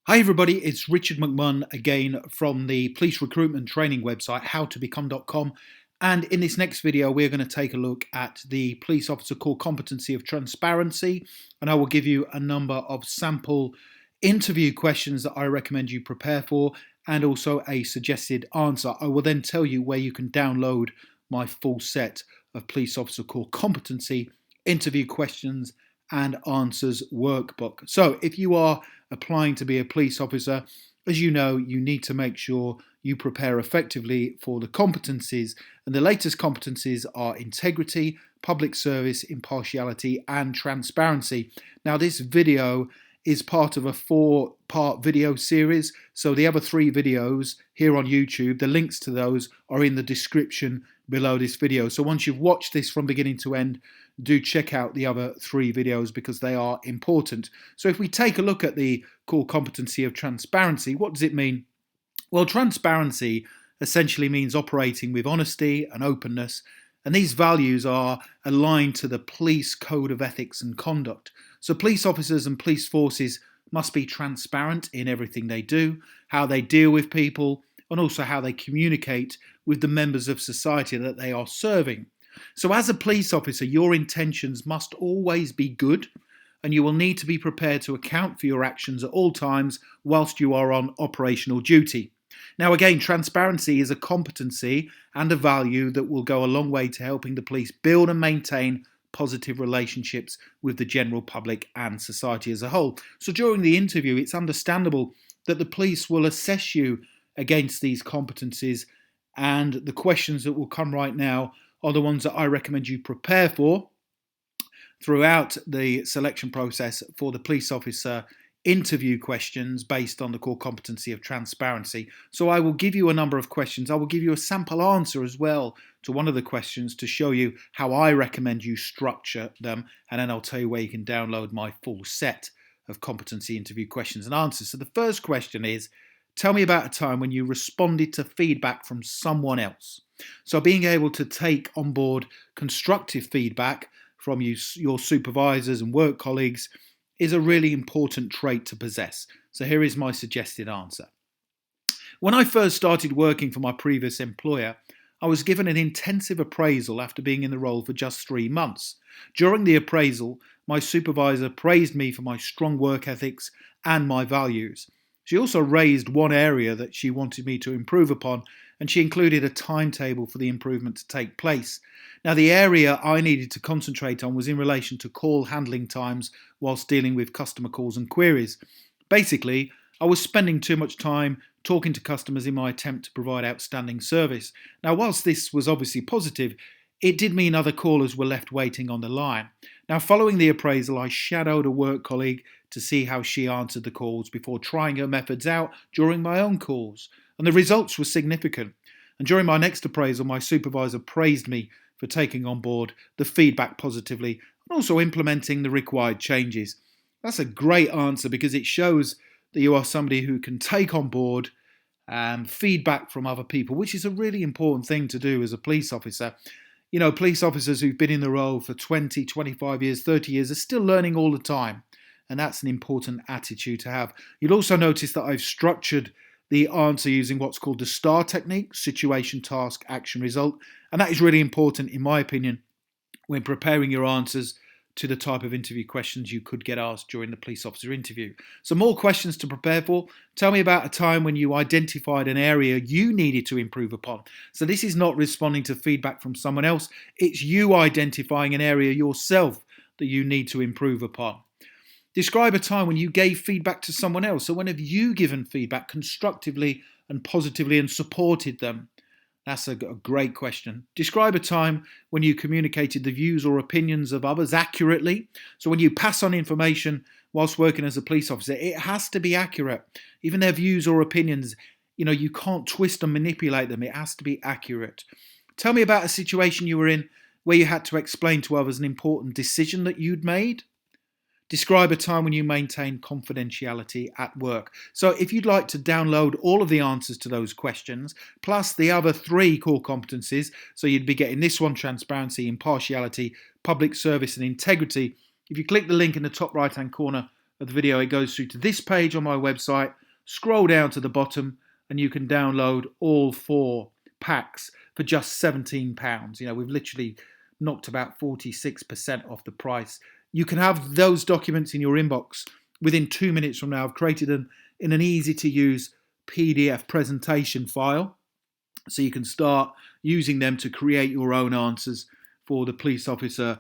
Hi everybody, it's Richard McMunn again from the police recruitment training website howtobecome.com, and in this next video we're going to take a look at the police officer core competency of transparency, and I will give you a number of sample interview questions that I recommend you prepare for and also a suggested answer. I will then tell you where you can download my full set of police officer core competency interview questions and answers workbook. So if you are applying to be a police officer, as you know, you need to make sure you prepare effectively for the competencies, and the latest competencies are integrity, public service, impartiality, and transparency. Now, this video is part of a 4-part video series, so the other 3 videos here on YouTube, the links to those are in the description below this video. So once you've watched this from beginning to end, do check out the other 3 videos because they are important. So if we take a look at the core competency of transparency, what does it mean? Well, transparency essentially means operating with honesty and openness, and these values are aligned to the police code of ethics and conduct. So police officers and police forces must be transparent in everything they do, how they deal with people, and also how they communicate with the members of society that they are serving. So as a police officer, your intentions must always be good, and you will need to be prepared to account for your actions at all times whilst you are on operational duty. Now again, transparency is a competency and a value that will go a long way to helping the police build and maintain positive relationships with the general public and society as a whole. So during the interview, it's understandable that the police will assess you against these competencies, and the questions that will come right now are the ones that I recommend you prepare for throughout the selection process for the police officer interview questions based on the core competency of transparency. So I will give you a number of questions. I will give you a sample answer as well to one of the questions to show you how I recommend you structure them, and then I'll tell you where you can download my full set of competency interview questions and answers. So the first question is, tell me about a time when you responded to feedback from someone else. So being able to take on board constructive feedback from your supervisors and work colleagues is a really important trait to possess. So here is my suggested answer. When I first started working for my previous employer, I was given an intensive appraisal after being in the role for just 3 months. During the appraisal, my supervisor praised me for my strong work ethics and my values. She also raised one area that she wanted me to improve upon, and she included a timetable for the improvement to take place. Now, the area I needed to concentrate on was in relation to call handling times whilst dealing with customer calls and queries. Basically, I was spending too much time talking to customers in my attempt to provide outstanding service. Now, whilst this was obviously positive, it did mean other callers were left waiting on the line. Now, following the appraisal, I shadowed a work colleague to see how she answered the calls before trying her methods out during my own calls, and the results were significant. And during my next appraisal, my supervisor praised me for taking on board the feedback positively and also implementing the required changes. That's a great answer because it shows that you are somebody who can take on board feedback from other people, which is a really important thing to do as a police officer. You know, police officers who've been in the role for 20, 25 years, 30 years are still learning all the time. And that's an important attitude to have. You'll also notice that I've structured the answer using what's called the STAR technique: situation, task, action, result. And that is really important, in my opinion, when preparing your answers to the type of interview questions you could get asked during the police officer interview. So more questions to prepare for. Tell me about a time when you identified an area you needed to improve upon. So this is not responding to feedback from someone else. It's you identifying an area yourself that you need to improve upon. Describe a time when you gave feedback to someone else. So when have you given feedback constructively and positively and supported them? That's a great question. Describe a time when you communicated the views or opinions of others accurately. So when you pass on information whilst working as a police officer, it has to be accurate. Even their views or opinions, you can't twist and manipulate them. It has to be accurate. Tell me about a situation you were in where you had to explain to others an important decision that you'd made. Describe a time when you maintained confidentiality at work. So if you'd like to download all of the answers to those questions, plus the other 3 core competencies, so you'd be getting this one: transparency, impartiality, public service and integrity. If you click the link in the top right hand corner of the video, it goes through to this page on my website. Scroll down to the bottom and you can download all 4 packs for just £17. You know, we've literally knocked about 46% off the price. You can have those documents in your inbox within 2 minutes from now. I've created them in an easy to use PDF presentation file, so you can start using them to create your own answers for the police officer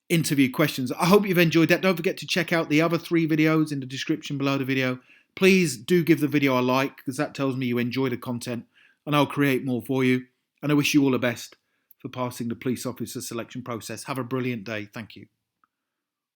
interview questions. I hope you've enjoyed that. Don't forget to check out the other 3 videos in the description below the video. Please do give the video a like, because that tells me you enjoy the content, and I'll create more for you. And I wish you all the best for passing the police officer selection process. Have a brilliant day. Thank you.